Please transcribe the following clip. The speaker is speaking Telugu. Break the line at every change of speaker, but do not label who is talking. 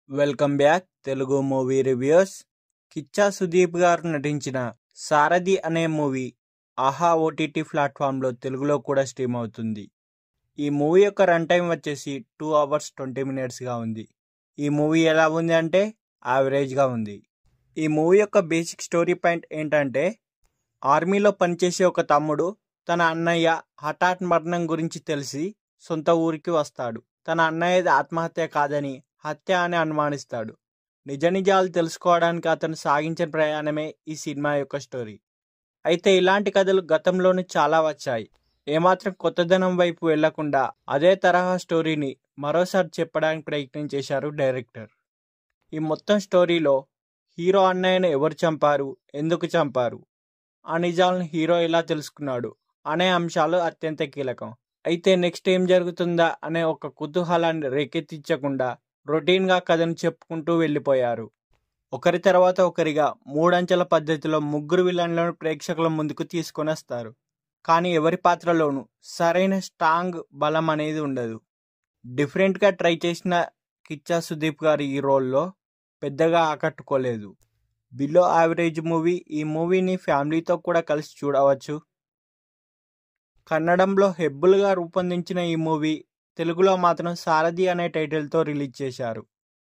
Welcome back Telugu movie reviews. Kichcha Sudeep గారు నటించిన సారథి అనే మూవీ ఆహా ఓటీటీ ప్లాట్ఫామ్లో తెలుగులో కూడా స్ట్రీమ్ అవుతుంది. ఈ మూవీ యొక్క రన్ టైం వచ్చేసి 2 hours 20 minutesగా ఉంది. ఈ మూవీ ఎలా ఉంది అంటే యావరేజ్గా ఉంది. ఈ మూవీ యొక్క బేసిక్ స్టోరీ పాయింట్ ఏంటంటే, ఆర్మీలో పనిచేసే ఒక తమ్ముడు తన అన్నయ్య హఠాత్ మరణం గురించి తెలిసి సొంత ఊరికి వస్తాడు. తన అన్నయ్యది ఆత్మహత్య కాదని హత్య అని అనుమానిస్తాడు. నిజ నిజాలు తెలుసుకోవడానికి అతను సాగించిన ప్రయాణమే ఈ సినిమా యొక్క స్టోరీ. అయితే ఇలాంటి కథలు గతంలోనూ చాలా వచ్చాయి. ఏమాత్రం కొత్తదనం వైపు వెళ్లకుండా అదే తరహా స్టోరీని మరోసారి చెప్పడానికి ప్రయత్నం చేశారు డైరెక్టర్. ఈ మొత్తం స్టోరీలో హీరో అన్నయ్యను ఎవరు చంపారు, ఎందుకు చంపారు, ఆ నిజాలను హీరో ఎలా తెలుసుకున్నాడు అనే అంశాలు అత్యంత కీలకం. అయితే నెక్స్ట్ ఏం జరుగుతుందా అనే ఒక కుతూహలాన్ని రేకెత్తించకుండా రొటీన్గా కథను చెప్పుకుంటూ వెళ్ళిపోయారు. ఒకరి తర్వాత ఒకరిగా 3 అంచెల పద్ధతిలో ముగ్గురు విలన్లను ప్రేక్షకుల ముందుకు తీసుకొని వస్తారు. కానీ ఎవరి పాత్రలోనూ సరైన స్ట్రాంగ్ బలం అనేది ఉండదు. డిఫరెంట్గా ట్రై చేసిన కిచ్చా సుదీప్ గారు ఈ రోల్లో పెద్దగా ఆకట్టుకోలేదు. Below average movie. ఈ మూవీని ఫ్యామిలీతో కూడా కలిసి చూడవచ్చు. కన్నడంలో హెబ్బుల్గా రూపొందించిన ఈ మూవీ తెలుగులో మాత్రం సారథి అనే టైటిల్తో రిలీజ్ చేశారు.